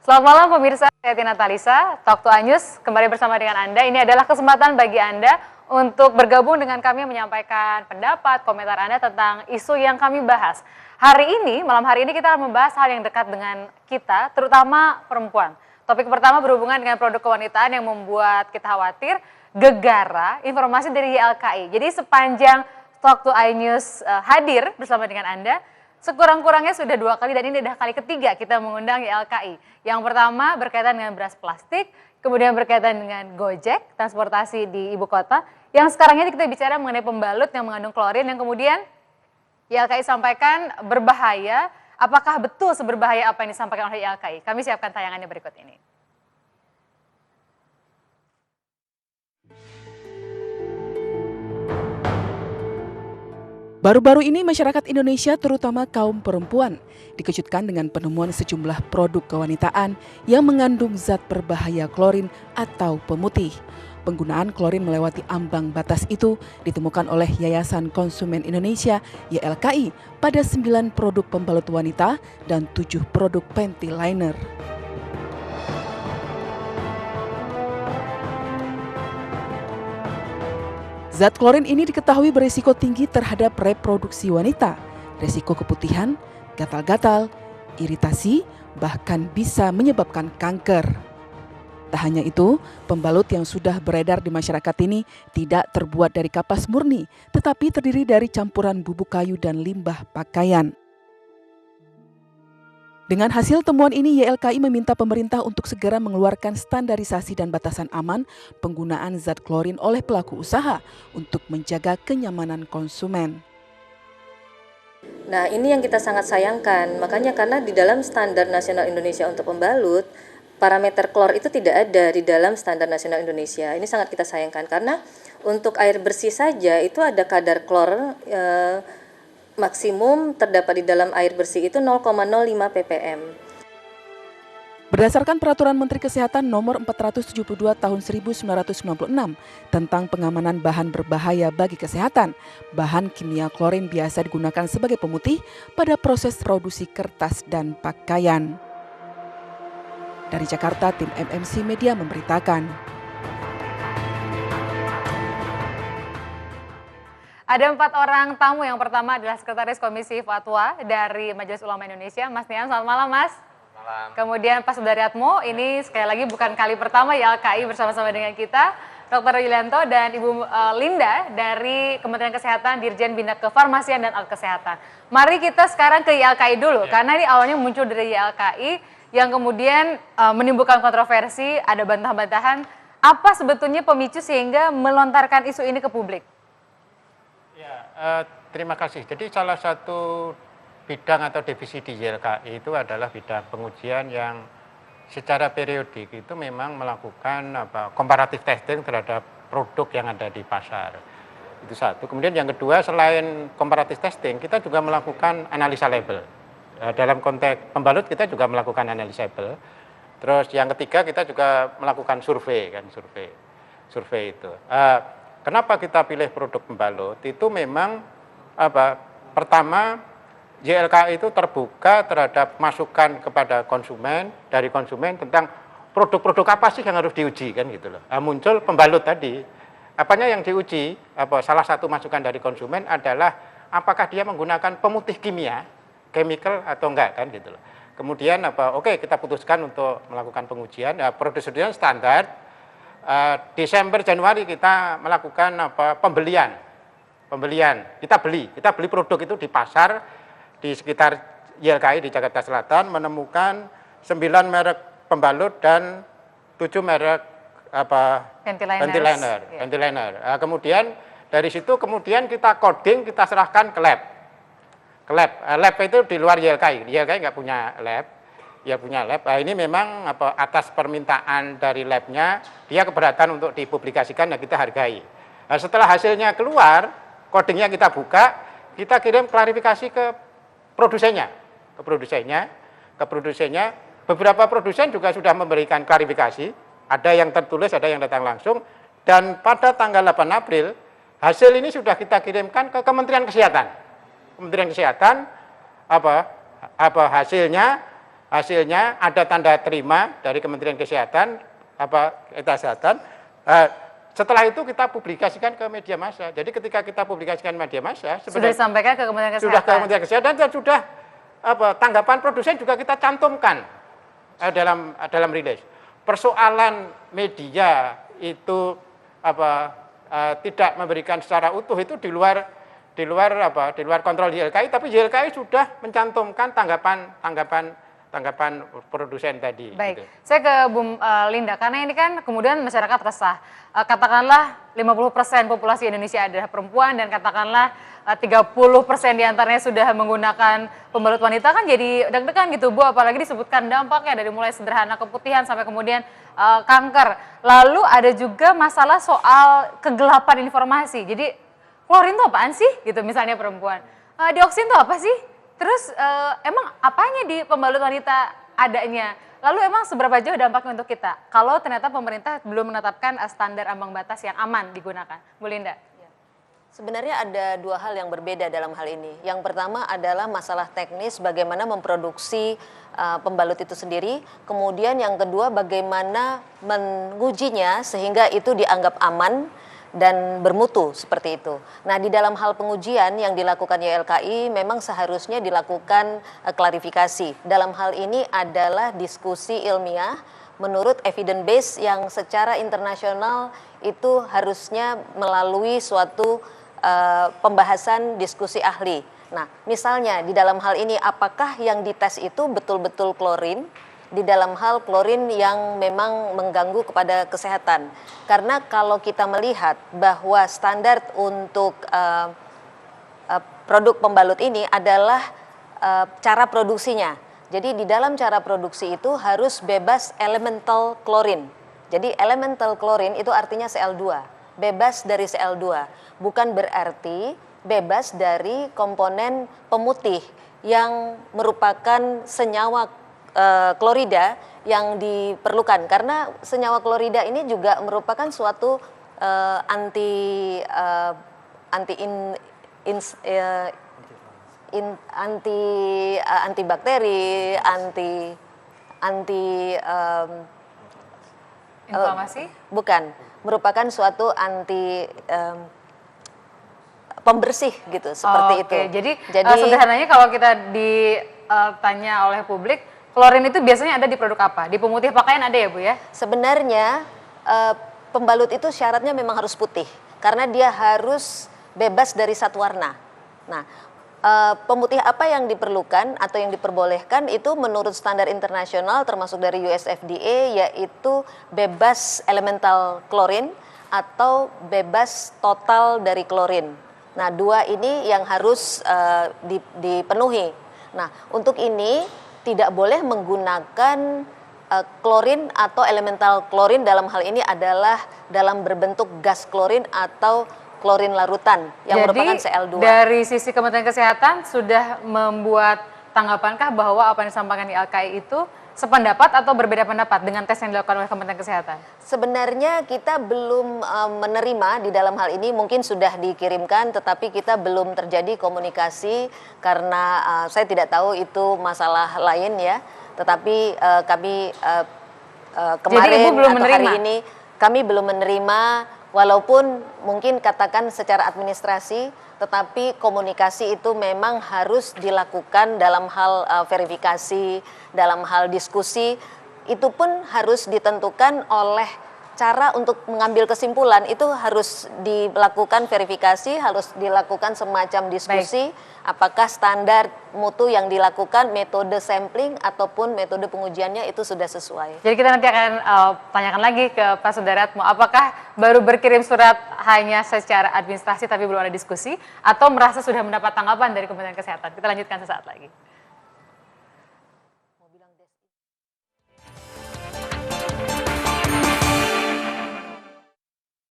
Selamat malam pemirsa, saya Tina Talisa, Talk to Anyus kembali bersama dengan Anda. Ini adalah kesempatan bagi Anda untuk bergabung dengan kami menyampaikan pendapat, komentar Anda tentang isu yang kami bahas. Malam hari ini kita akan membahas hal yang dekat dengan kita, terutama perempuan. Topik pertama berhubungan dengan produk kewanitaan yang membuat kita khawatir, gegara informasi dari YLKI. Jadi sepanjang Talk to Anyus hadir bersama dengan Anda, sekurang-kurangnya sudah 2 kali dan ini adalah kali ketiga kita mengundang YLKI. Yang pertama berkaitan dengan beras plastik, kemudian berkaitan dengan Gojek, transportasi di ibu kota. Yang sekarang ini kita bicara mengenai pembalut yang mengandung klorin yang kemudian YLKI sampaikan berbahaya. Apakah betul seberbahaya apa yang disampaikan oleh YLKI? Kami siapkan tayangannya berikut ini. Baru-baru ini masyarakat Indonesia terutama kaum perempuan dikejutkan dengan penemuan sejumlah produk kewanitaan yang mengandung zat berbahaya klorin atau pemutih. Penggunaan klorin melewati ambang batas itu ditemukan oleh Yayasan Konsumen Indonesia YLKI pada 9 produk pembalut wanita dan 7 produk panty liner. Zat klorin ini diketahui berisiko tinggi terhadap reproduksi wanita, risiko keputihan, gatal-gatal, iritasi, bahkan bisa menyebabkan kanker. Tak hanya itu, pembalut yang sudah beredar di masyarakat ini tidak terbuat dari kapas murni, tetapi terdiri dari campuran bubuk kayu dan limbah pakaian. Dengan hasil temuan ini, YLKI meminta pemerintah untuk segera mengeluarkan standarisasi dan batasan aman penggunaan zat klorin oleh pelaku usaha untuk menjaga kenyamanan konsumen. Nah, ini yang kita sangat sayangkan. Makanya karena di dalam standar nasional Indonesia untuk pembalut, parameter klor itu tidak ada di dalam standar nasional Indonesia. Ini sangat kita sayangkan karena untuk air bersih saja itu ada kadar klor maksimum terdapat di dalam air bersih itu 0,05 ppm. Berdasarkan Peraturan Menteri Kesehatan Nomor 472 Tahun 1996 tentang pengamanan bahan berbahaya bagi kesehatan, bahan kimia klorin biasa digunakan sebagai pemutih pada proses produksi kertas dan pakaian. Dari Jakarta, tim MMC Media memberitakan. Ada 4 orang tamu. Yang pertama adalah Sekretaris Komisi Fatwa dari Majelis Ulama Indonesia, Mas Niam. Selamat malam, Mas. Malam. Kemudian Pak Sudaryatmo, ini sekali lagi bukan kali pertama YLKI bersama-sama dengan kita. Dr. Yulianto dan Ibu Linda dari Kementerian Kesehatan, Dirjen Bina Kefarmasian dan Alat Kesehatan. Mari kita sekarang ke YLKI dulu, karena ini awalnya muncul dari YLKI yang kemudian menimbulkan kontroversi, ada bantah-bantahan. Apa sebetulnya pemicu sehingga melontarkan isu ini ke publik? Ya, terima kasih. Jadi salah satu bidang atau divisi di YLKI itu adalah bidang pengujian yang secara periodik itu memang melakukan comparative testing terhadap produk yang ada di pasar. Itu satu. Kemudian yang kedua, selain comparative testing, kita juga melakukan analisa label. Dalam konteks pembalut kita juga melakukan analisa label. Terus yang ketiga kita juga melakukan survei itu. Kenapa kita pilih produk pembalut? Itu memang pertama YLKI itu terbuka terhadap masukan kepada konsumen dari konsumen tentang produk-produk apa sih yang harus diuji kan gitu loh. Muncul pembalut tadi. Apanya yang diuji? Salah satu masukan dari konsumen adalah apakah dia menggunakan pemutih kimia, chemical atau enggak kan gitu loh. Kemudian oke, kita putuskan untuk melakukan pengujian. Prosedurnya standar. Desember Januari kita melakukan pembelian. Kita beli produk itu di pasar di sekitar YLKI di Jakarta Selatan, menemukan 9 merek pembalut dan 7 merek panty liner. Kemudian dari situ kita coding, kita serahkan ke lab. Lab itu di luar YLKI. YLKI nggak punya lab. Dia punya lab. Ini memang atas permintaan dari labnya, dia keberatan untuk dipublikasikan dan kita hargai. Setelah hasilnya keluar, codingnya kita buka, kita kirim klarifikasi ke produsennya. Beberapa produsen juga sudah memberikan klarifikasi, ada yang tertulis, ada yang datang langsung, dan pada tanggal 8 April, hasil ini sudah kita kirimkan ke Kementerian Kesehatan. Kementerian Kesehatan, hasilnya hasilnya ada tanda terima dari Kementerian Kesehatan, Kesehatan. Setelah itu kita publikasikan ke media massa. Jadi ketika kita publikasikan media massa, sudah disampaikan ke Kementerian Kesehatan. Sudah ke Kementerian Kesehatan dan sudah tanggapan produsen juga kita cantumkan dalam rilis. Persoalan media itu tidak memberikan secara utuh itu di luar kontrol YLKI, tapi YLKI sudah mencantumkan tanggapan produsen tadi. Baik, gitu. Saya ke Bu Linda, karena ini kan kemudian masyarakat resah. Katakanlah 50% populasi Indonesia adalah perempuan dan katakanlah 30% diantaranya sudah menggunakan pembalut wanita, kan jadi deg-degan gitu Bu, apalagi disebutkan dampaknya dari mulai sederhana keputihan sampai kemudian kanker. Lalu ada juga masalah soal kegelapan informasi. Jadi klorin itu apaan sih gitu misalnya perempuan. Dioksin itu apa sih? Terus emang apanya di pembalut wanita adanya? Lalu emang seberapa jauh dampaknya untuk kita? Kalau ternyata pemerintah belum menetapkan standar ambang batas yang aman digunakan. Bu Linda. Sebenarnya ada dua hal yang berbeda dalam hal ini. Yang pertama adalah masalah teknis bagaimana memproduksi pembalut itu sendiri. Kemudian yang kedua bagaimana mengujinya sehingga itu dianggap aman dan bermutu seperti itu. Nah, di dalam hal pengujian yang dilakukan YLKI memang seharusnya dilakukan klarifikasi. Dalam hal ini adalah diskusi ilmiah menurut evidence base yang secara internasional itu harusnya melalui suatu pembahasan diskusi ahli. Nah, misalnya di dalam hal ini apakah yang dites itu betul-betul klorin? Di dalam hal klorin yang memang mengganggu kepada kesehatan. Karena kalau kita melihat bahwa standar untuk produk pembalut ini adalah cara produksinya. Jadi di dalam cara produksi itu harus bebas elemental klorin. Jadi elemental klorin itu artinya Cl2, bebas dari Cl2. Bukan berarti bebas dari komponen pemutih yang merupakan senyawa klorida yang diperlukan, karena senyawa klorida ini juga merupakan suatu antibakteri, Inflamasi? Bukan, merupakan suatu pembersih gitu, seperti itu. Jadi sederhananya kalau kita ditanya oleh publik, klorin itu biasanya ada di produk apa? Di pemutih pakaian ada ya Bu ya? Sebenarnya pembalut itu syaratnya memang harus putih karena dia harus bebas dari zat warna. Nah, pemutih apa yang diperlukan atau yang diperbolehkan itu menurut standar internasional termasuk dari US FDA yaitu bebas elemental klorin atau bebas total dari klorin. Nah, dua ini yang harus dipenuhi. Nah, untuk ini tidak boleh menggunakan klorin atau elemental klorin, dalam hal ini adalah dalam berbentuk gas klorin atau klorin larutan yang merupakan Cl2. Dari sisi Kementerian Kesehatan sudah membuat tanggapankah bahwa apa yang disampaikan di LKI itu sependapat atau berbeda pendapat dengan tes yang dilakukan oleh Kementerian Kesehatan? Sebenarnya kita belum menerima di dalam hal ini, mungkin sudah dikirimkan tetapi kita belum terjadi komunikasi karena saya tidak tahu itu masalah lain ya. Tetapi kami kemarin atau hari ini kami belum menerima, walaupun mungkin katakan secara administrasi, tetapi komunikasi itu memang harus dilakukan dalam hal verifikasi, dalam hal diskusi, itu pun harus ditentukan oleh cara untuk mengambil kesimpulan, itu harus dilakukan verifikasi, harus dilakukan semacam diskusi. Baik. Apakah standar mutu yang dilakukan, metode sampling ataupun metode pengujiannya itu sudah sesuai. Jadi kita nanti akan tanyakan lagi ke Pak Sudaryatmo, apakah baru berkirim surat hanya secara administrasi tapi belum ada diskusi, atau merasa sudah mendapat tanggapan dari Kementerian Kesehatan? Kita lanjutkan sesaat lagi.